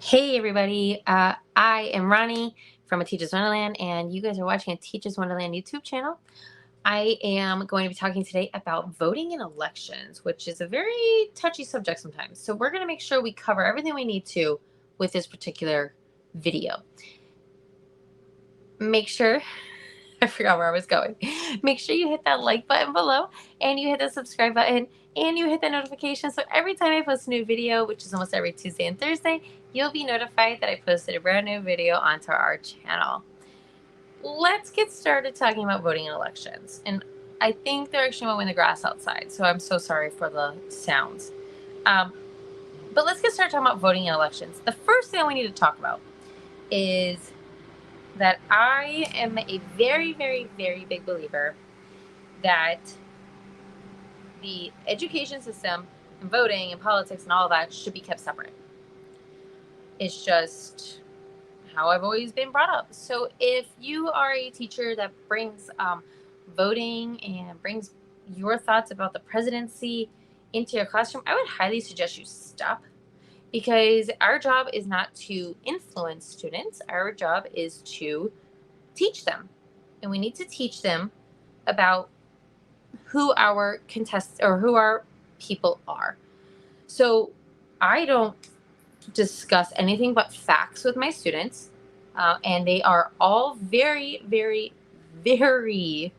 Hey everybody, I am Ronnie from A Teacher's Wonderland, and you guys are watching A Teacher's Wonderland YouTube channel. I am going to be talking today about voting in elections, which is a very touchy subject sometimes. So we're going to make sure we cover everything we need to with this particular video. Make sure, I forgot where I was going. Make sure you hit that like button below, and you hit the subscribe button, and you hit the notification. So every time I post a new video, which is almost every Tuesday and Thursday, you'll be notified that I posted a brand new video onto our channel. Let's get started talking about voting in elections. And I think they're actually mowing the grass outside, so I'm so sorry for the sounds. But let's get started talking about voting in elections. The first thing we need to talk about is that I am a very, very, very big believer that the education system and voting and politics and all of that should be kept separate. It's just how I've always been brought up. So if you are a teacher that brings voting and brings your thoughts about the presidency into your classroom, I would highly suggest you stop, because our job is not to influence students. Our job is to teach them. And we need to teach them about who our contestants or who our people are. So I don't discuss anything but facts with my students. And they are all very, very, very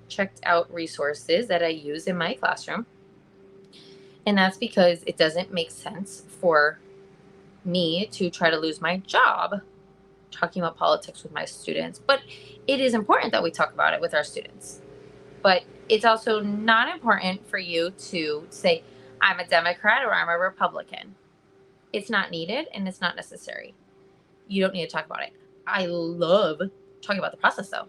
checked out resources that I use in my classroom. And that's because it doesn't make sense for me to try to lose my job talking about politics with my students. But it is important that we talk about it with our students. But it's also not important for you to say, I'm a Democrat or I'm a Republican. It's not needed and it's not necessary. You don't need to talk about it. I love talking about the process though.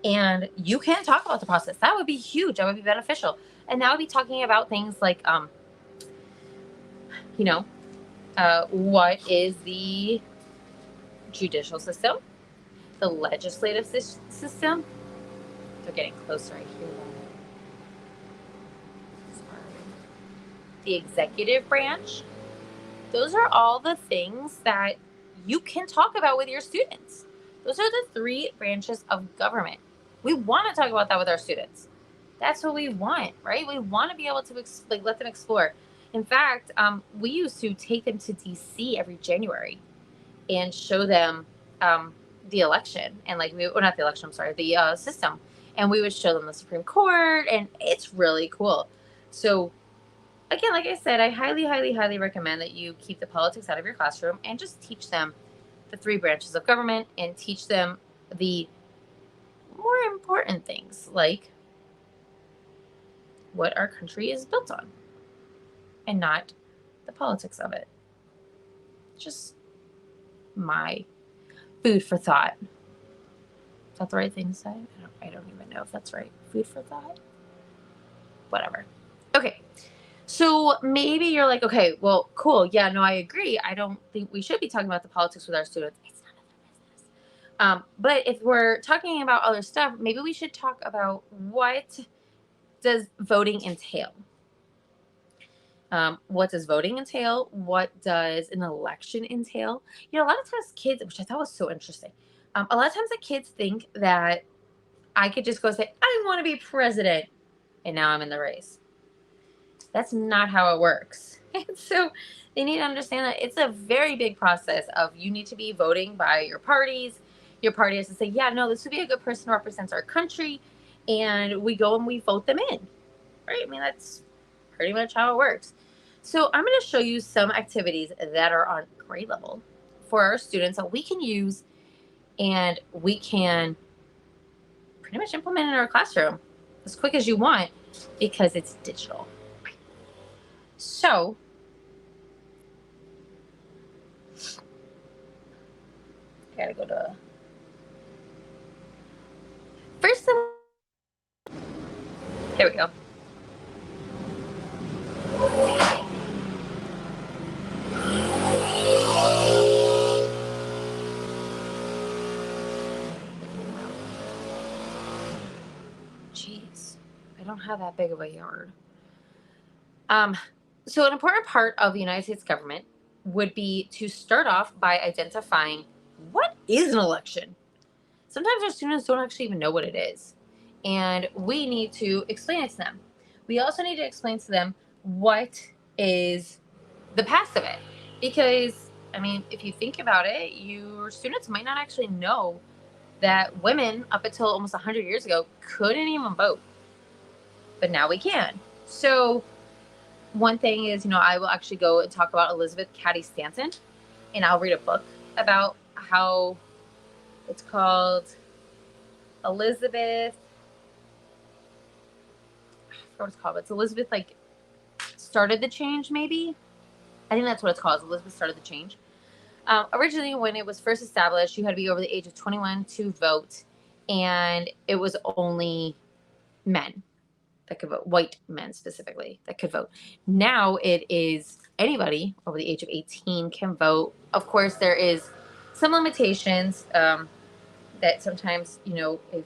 And you can talk about the process. That would be huge. That would be beneficial. And that would be talking about things like, what is the judicial system, the legislative system. They're getting closer. I hear them. Sorry. The executive branch. Those are all the things that you can talk about with your students. Those are the three branches of government. We want to talk about that with our students. That's what we want, right? We want to be able to let them explore. In fact, we used to take them to DC every January and show them the election and not the election, I'm sorry, the system. And we would show them the Supreme Court, and it's really cool. So again, like I said, I highly, highly, highly recommend that you keep the politics out of your classroom and just teach them the three branches of government and teach them the more important things, like what our country is built on and not the politics of it. Just my food for thought. Is that the right thing to say? I don't even know if that's right. Food for thought? Whatever. Okay. So maybe you're like, okay, well, cool. Yeah, no, I agree. I don't think we should be talking about the politics with our students. It's none of their business. But if we're talking about other stuff, maybe we should talk about what does voting entail? What does voting entail? What does an election entail? A lot of times kids, which I thought was so interesting, a lot of times the kids think that I could just go say, I want to be president, and now I'm in the race. That's not how it works. And so they need to understand that it's a very big process of you need to be voting by your parties. Your party has to say, yeah, no, this would be a good person who represents our country. And we go and we vote them in, right? I mean, that's pretty much how it works. So I'm going to show you some activities that are on grade level for our students that we can use and we can pretty much implement in our classroom as quick as you want because it's digital. So I gotta go to first. There we go. Jeez, I don't have that big of a yard. So an important part of the United States government would be to start off by identifying what is an election. Sometimes our students don't actually even know what it is, and we need to explain it to them. We also need to explain to them what is the past of it, because I mean, if you think about it, your students might not actually know that women up until almost 100 years ago couldn't even vote, but now we can. So one thing is, I will actually go and talk about Elizabeth Cady Stanton, and I'll read a book about how it's called Elizabeth. I forgot what it's called. It's Elizabeth, like, started the change, maybe. I think that's what it's called. Elizabeth started the change. Originally, when it was first established, you had to be over the age of 21 to vote, and it was only men that could vote, white men specifically, that could vote. Now it is anybody over the age of 18 can vote. Of course, there is some limitations that sometimes, if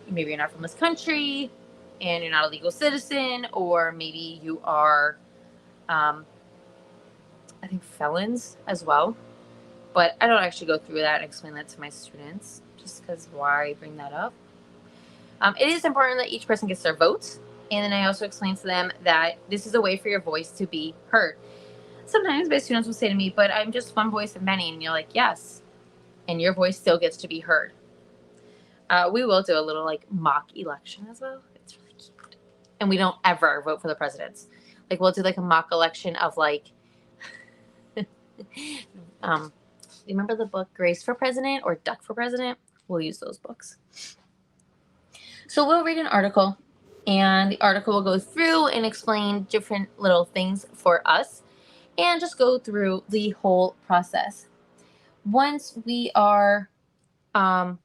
maybe you're not from this country and you're not a legal citizen, or maybe you are, I think, felons as well. But I don't actually go through that and explain that to my students, just because why bring that up? It is important that each person gets their vote. And then I also explain to them that this is a way for your voice to be heard. Sometimes my students will say to me, but I'm just one voice of many. And you're like, yes. And your voice still gets to be heard. We will do a little mock election as well. It's really cute. And we don't ever vote for the presidents. We'll do a mock election of do you remember the book Grace for President or Duck for President? We'll use those books. So we'll read an article, and the article will go through and explain different little things for us and just go through the whole process. Once we are gone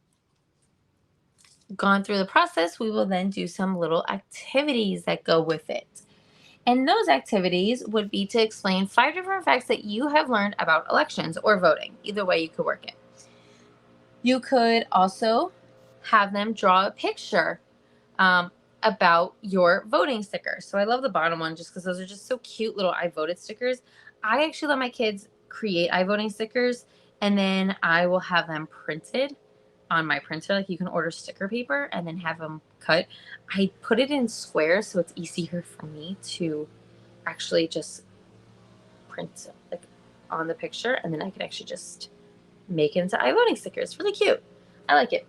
through the process, we will then do some little activities that go with it. And those activities would be to explain 5 different facts that you have learned about elections or voting. Either way, you could work it. You could also have them draw a picture about your voting stickers. So I love the bottom one just because those are just so cute little I voted stickers. I actually let my kids create I voting stickers, and then I will have them printed on my printer. You can order sticker paper and then have them cut. I put it in squares so it's easier for me to actually just print on the picture, and then I can actually just make it into I voting stickers. Really cute. I like it.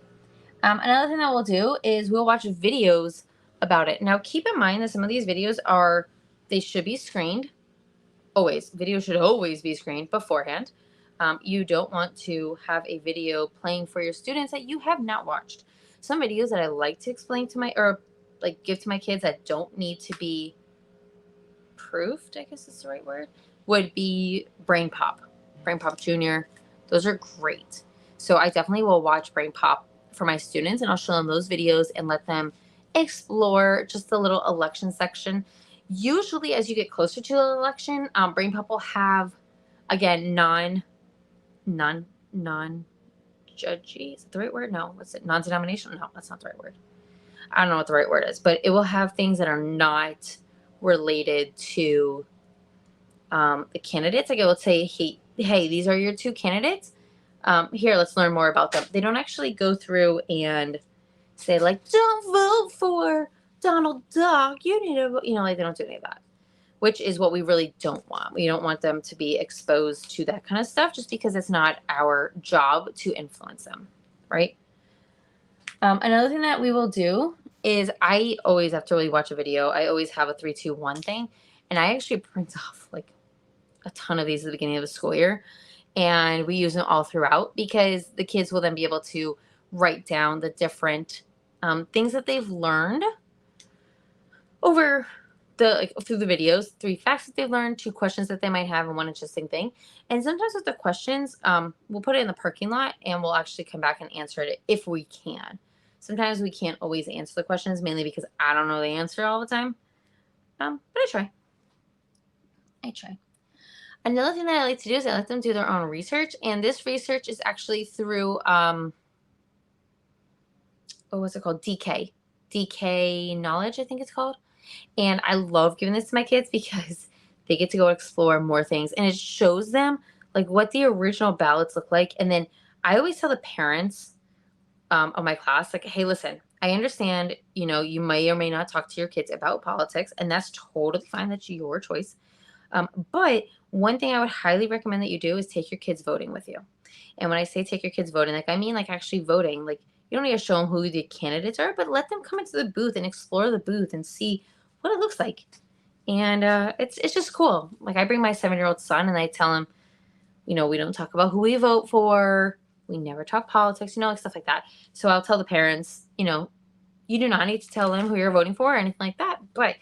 Another thing that we'll do is we'll watch videos about it. Now, keep in mind that some of these videos they should be screened. Always. Videos should always be screened beforehand. You don't want to have a video playing for your students that you have not watched. Some videos that I like to explain to give to my kids that don't need to be proofed, I guess is the right word, would be Brain Pop Jr. Those are great. So I definitely will watch Brain Pop for my students, and I'll show them those videos and let them explore just the little election section. Usually as you get closer to the election, Brain Pop will have, again, non-judgy, is that the right word? No, what's it? Non-denominational? No, that's not the right word. I don't know what the right word is, but it will have things that are not related to the candidates. It will say, hey, these are your 2 candidates. Here, let's learn more about them. They don't actually go through and say, don't vote for Donald Duck. You need to vote. They don't do any of that, which is what we really don't want. We don't want them to be exposed to that kind of stuff just because it's not our job to influence them, right? Another thing that we will do is I always, after we watch a video, I always have a 3, 2, 1 thing. And I actually print off a ton of these at the beginning of the school year. And we use them all throughout because the kids will then be able to write down the different things that they've learned over through the videos. 3 facts that they've learned, 2 questions that they might have, and 1 interesting thing. And sometimes with the questions, we'll put it in the parking lot and we'll actually come back and answer it if we can. Sometimes we can't always answer the questions, mainly because I don't know the answer all the time. But I try. Another thing that I like to do is I let them do their own research. And this research is actually through, what's it called? DK Knowledge, I think it's called. And I love giving this to my kids because They get to go explore more things, and it shows them like what the original ballots look like. And then I always tell the parents of my class, like, hey, listen, I understand, you may or may not talk to your kids about politics, and that's totally fine. That's your choice. But one thing I would highly recommend that you do is take your kids voting with you. And when I say take your kids voting, like, I mean, like, actually voting. Like, you don't need to show them who the candidates are, but let them come into the booth and explore the booth and see what it looks like. And it's just cool. Like, I bring my 7-year-old son and I tell him, we don't talk about who we vote for. We never talk politics, like stuff like that. So I'll tell the parents, you do not need to tell them who you're voting for or anything like that. But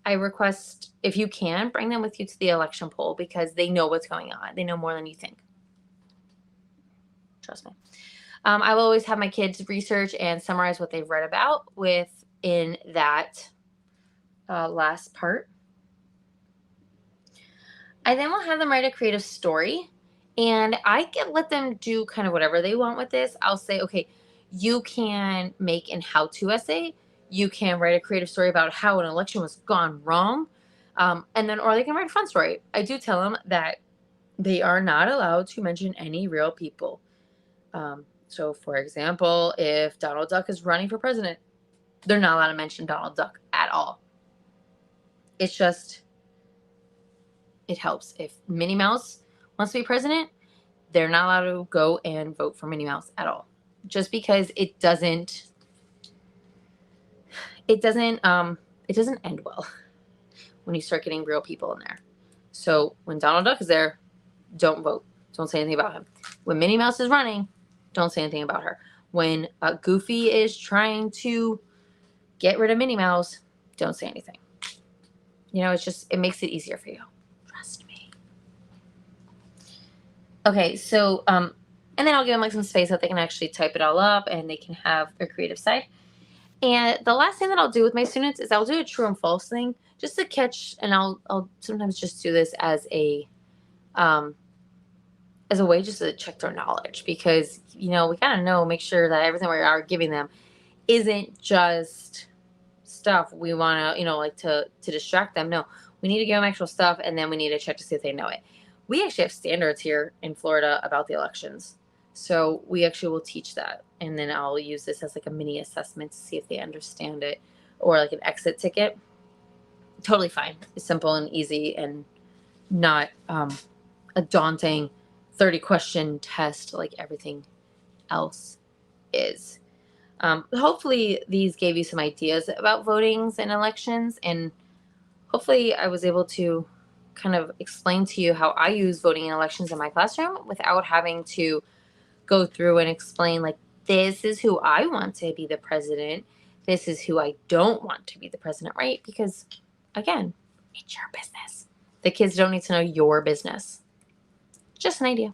I request, if you can, bring them with you to the election poll because they know what's going on. They know more than you think. Trust me. I will always have my kids research and summarize what they've read about within that last part. I then will have them write a creative story, and I can let them do kind of whatever they want with this. I'll say, okay, you can make an how-to essay. You can write a creative story about how an election was gone wrong. Or they can write a fun story. I do tell them that they are not allowed to mention any real people. So, for example, if Donald Duck is running for president, they're not allowed to mention Donald Duck at all. It's just, it helps. If Minnie Mouse wants to be president, they're not allowed to go and vote for Minnie Mouse at all. Just because it doesn't end well when you start getting real people in there. So when Donald Duck is there, don't vote. Don't say anything about him. When Minnie Mouse is running, don't say anything about her. When Goofy is trying to get rid of Minnie Mouse, don't say anything. It makes it easier for you. Trust me. Okay, so, and then I'll give them like some space that they can actually type it all up and they can have their creative side. And the last thing that I'll do with my students is I'll do a true and false thing just to catch, and I'll sometimes just do this as a way just to check their knowledge because, we gotta make sure that everything we are giving them isn't just stuff we want to, to distract them. No, we need to give them actual stuff, and then we need to check to see if they know it. We actually have standards here in Florida about the elections. So we actually will teach that. And then I'll use this as like a mini assessment to see if they understand it, or like an exit ticket. Totally fine. It's simple and easy and not a daunting 30-question test like everything else is. Hopefully these gave you some ideas about votings and elections, and hopefully I was able to kind of explain to you how I use voting and elections in my classroom without having to go through and explain like, this is who I want to be the president. This is who I don't want to be the president, right? Because again, it's your business. The kids don't need to know your business. Just an idea.